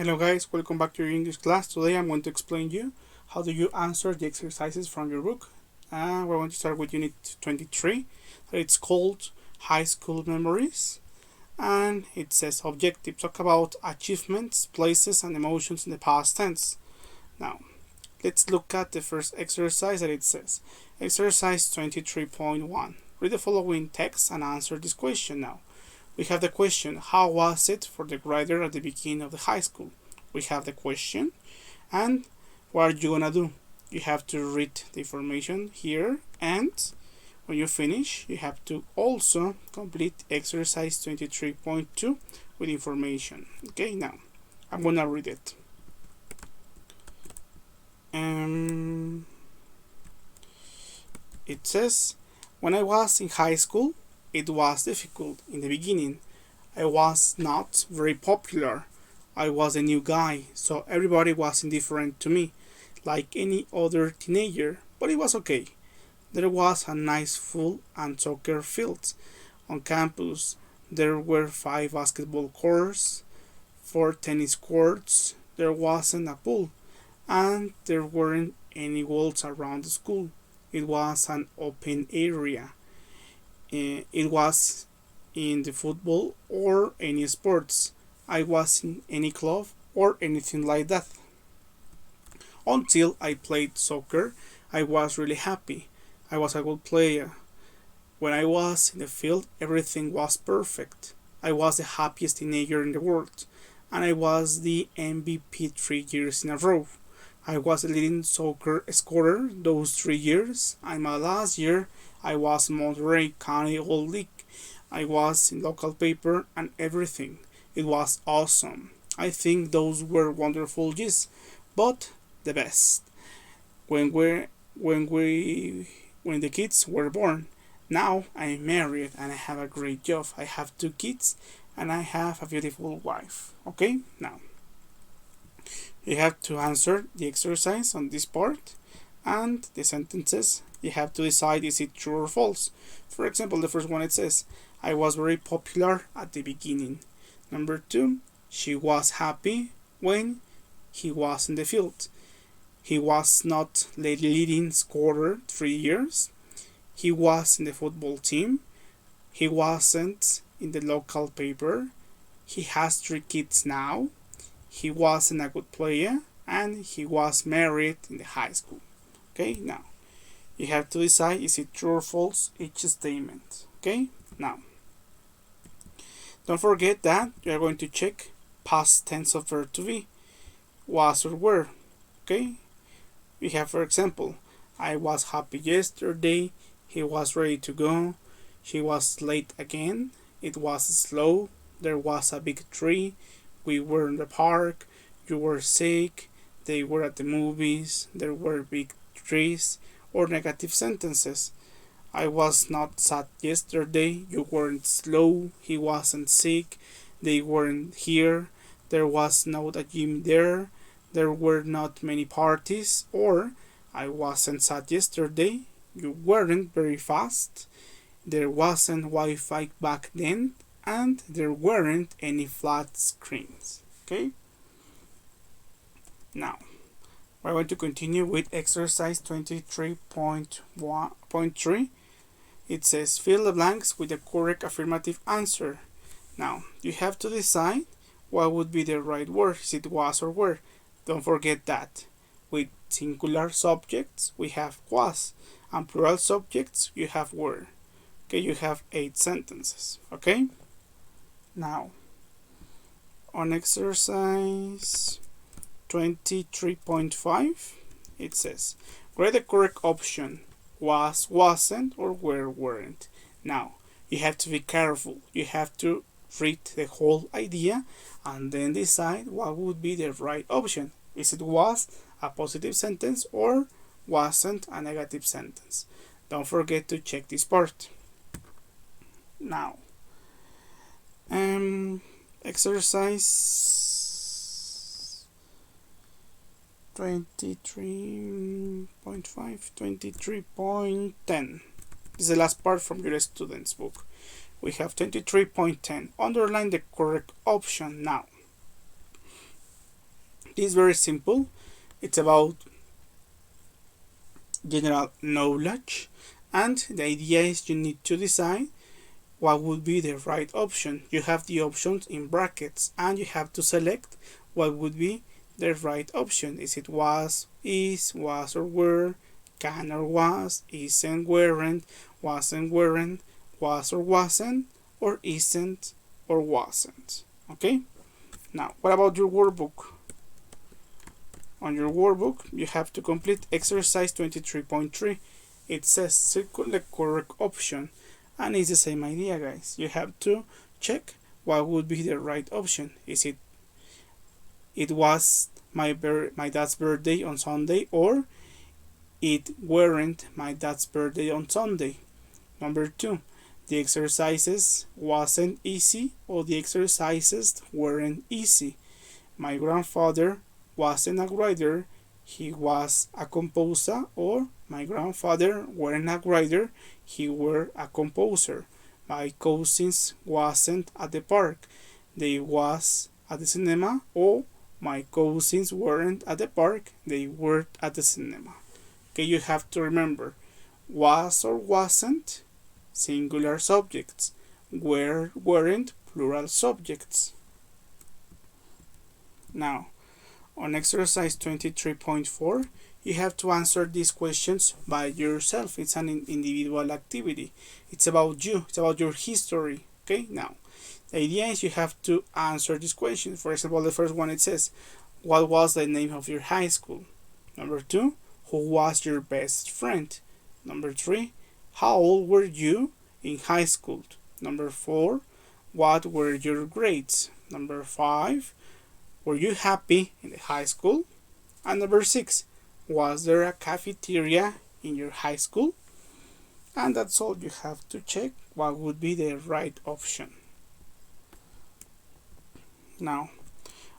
Hello guys, welcome back to your English class. Today I'm going to explain you how do you answer the exercises from your book. We're going to start with unit 23. It's called High School Memories, and it says objectives. Talk about achievements, places, and emotions in the past tense. Now, let's look at the first exercise that it says. Exercise 23.1. Read the following text and answer this question now. We have the question, how was it for the grader at the beginning of the high school? We have the question, and what are you gonna do? You have to read the information here, and when you finish, you have to also complete exercise 23.2 with information. Okay, now I'm gonna read it. It says, when I was in high school, it was difficult in the beginning. I was not very popular. I was a new guy, so everybody was indifferent to me, like any other teenager, but it was okay. There was a nice pool and soccer field on campus. There were 5 basketball courts, 4 tennis courts. There wasn't a pool, and there weren't any walls around the school. It was an open area. It was in the football or any sports. I wasn't in any club or anything like that. Until I played soccer, I was really happy. I was a good player. When I was in the field, everything was perfect. I was the happiest teenager in the world, and I was the MVP 3 years in a row. I was the leading soccer scorer those 3 years, and my last year I was in Monterey County All League. I was in local paper and everything. It was awesome. I think those were wonderful years, but the best when the kids were born. Now I'm married and I have a great job. I have 2 kids and I have a beautiful wife. Okay, now you have to answer the exercise on this part and the sentences. You have to decide is it true or false. For example, the first one, it says, I was very popular at the beginning. Number 2, she was happy when he was in the field. He was not the leading scorer 3 years. He was in the football team. He wasn't in the local paper. He has 3 kids now. He wasn't a good player, and he was married in the high school. Okay, now you have to decide is it true or false each statement. Okay, now don't forget that you are going to check past tense of verb to be, was or were. Okay, we have, for example, I was happy yesterday. He was ready to go. She was late again. It was slow. There was a big tree. We were in the park. You were sick. They were at the movies. There were big trees. Or negative sentences. I was not sad yesterday. You weren't slow. He wasn't sick. They weren't here. There was not a gym there. There were not many parties. Or I wasn't sad yesterday. You weren't very fast. There wasn't Wi-Fi back then. And there weren't any flat screens. Okay? Now, we're going to continue with exercise 23.3. It says, fill the blanks with the correct affirmative answer. Now, you have to decide what would be the right word. Is it was or were? Don't forget that. With singular subjects, we have was. And plural subjects, you have were. Okay, you have 8 sentences. Okay? Now, on exercise 23.5, it says, write the correct option, was, wasn't, or were, weren't. Now, you have to be careful. You have to read the whole idea and then decide what would be the right option. Is it was a positive sentence or wasn't a negative sentence? Don't forget to check this part. Now, exercise 23.5, 23.10. This is the last part from your student's book. We have 23.10. Underline the correct option now. This is very simple. It's about general knowledge, and the idea is you need to decide what would be the right option. You have the options in brackets and you have to select what would be the right option. Is it was, is, was or were, can or was, isn't, weren't, wasn't, weren't, was or wasn't, or isn't or wasn't. Okay? Now, what about your workbook? On your workbook, you have to complete exercise 23.3. It says circle the correct option, and it's the same idea, guys. You have to check what would be the right option. Is it was my dad's birthday on Sunday, or it weren't my dad's birthday on Sunday. Number 2, the exercises wasn't easy, or the exercises weren't easy. My grandfather wasn't a writer, he was a composer, or my grandfather weren't a writer, he were a composer. My cousins wasn't at the park, they was at the cinema, or my cousins weren't at the park, they were at the cinema. Okay, you have to remember, was or wasn't, singular subjects, were, weren't, plural subjects. Now, on exercise 23.4, you have to answer these questions by yourself. It's an individual activity. It's about you. It's about your history. Okay, now, the idea is you have to answer these questions. For example, the first one, it says, what was the name of your high school? Number 2, who was your best friend? Number 3, how old were you in high school? Number 4, what were your grades? Number 5, were you happy in the high school? And number 6, was there a cafeteria in your high school? And that's all. You have to check what would be the right option. Now,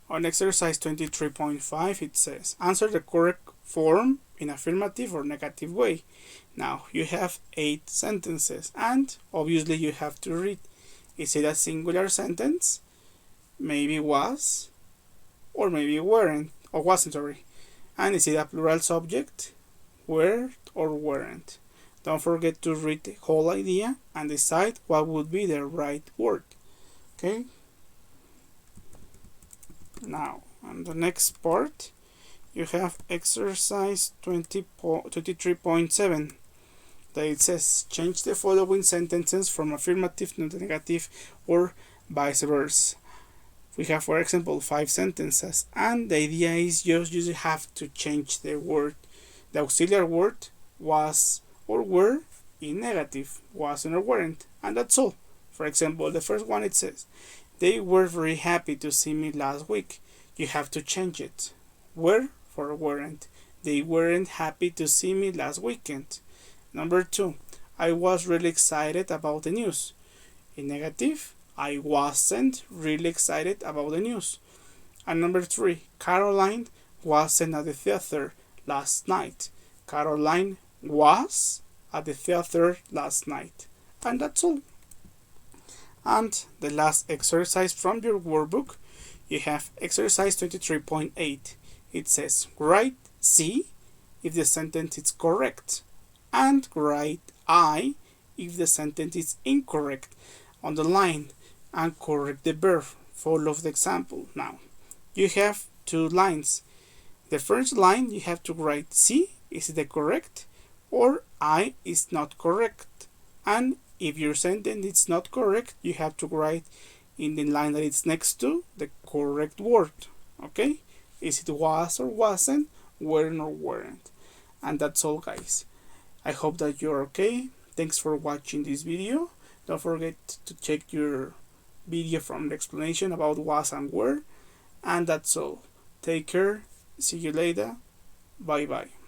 on exercise 23.5, it says, answer the correct form in affirmative or negative way. Now, you have 8 sentences, and obviously you have to read. Is it a singular sentence? Maybe was, or maybe weren't, or wasn't, sorry. And is it a plural subject? Were or weren't. Don't forget to read the whole idea and decide what would be the right word. Okay? Now, on the next part, you have exercise 23.7. That it says, change the following sentences from affirmative to negative or vice versa. We have, for example, 5 sentences, and the idea is you have to change the word, the auxiliary word, was or were, in negative, wasn't or weren't, and that's all. For example, the first one, it says, they were very happy to see me last week. You have to change it. Were for weren't. They weren't happy to see me last weekend. Number 2, I was really excited about the news. In negative, I wasn't really excited about the news. And number 3, Caroline wasn't at the theater last night. Caroline was at the theater last night. And that's all. And the last exercise from your workbook, you have exercise 23.8. It says, write C if the sentence is correct, and write I if the sentence is incorrect. Underline and correct the verb. Follow the example. Now, you have 2 lines. The first line, you have to write C, is the correct, or I is not correct. And if your sentence is not correct, you have to write in the line that it's next to the correct word. Okay? Is it was or wasn't, weren't or weren't. And that's all, guys. I hope that you're okay. Thanks for watching this video. Don't forget to check your video from the explanation about was and were. And that's all. Take care. See you later. Bye bye.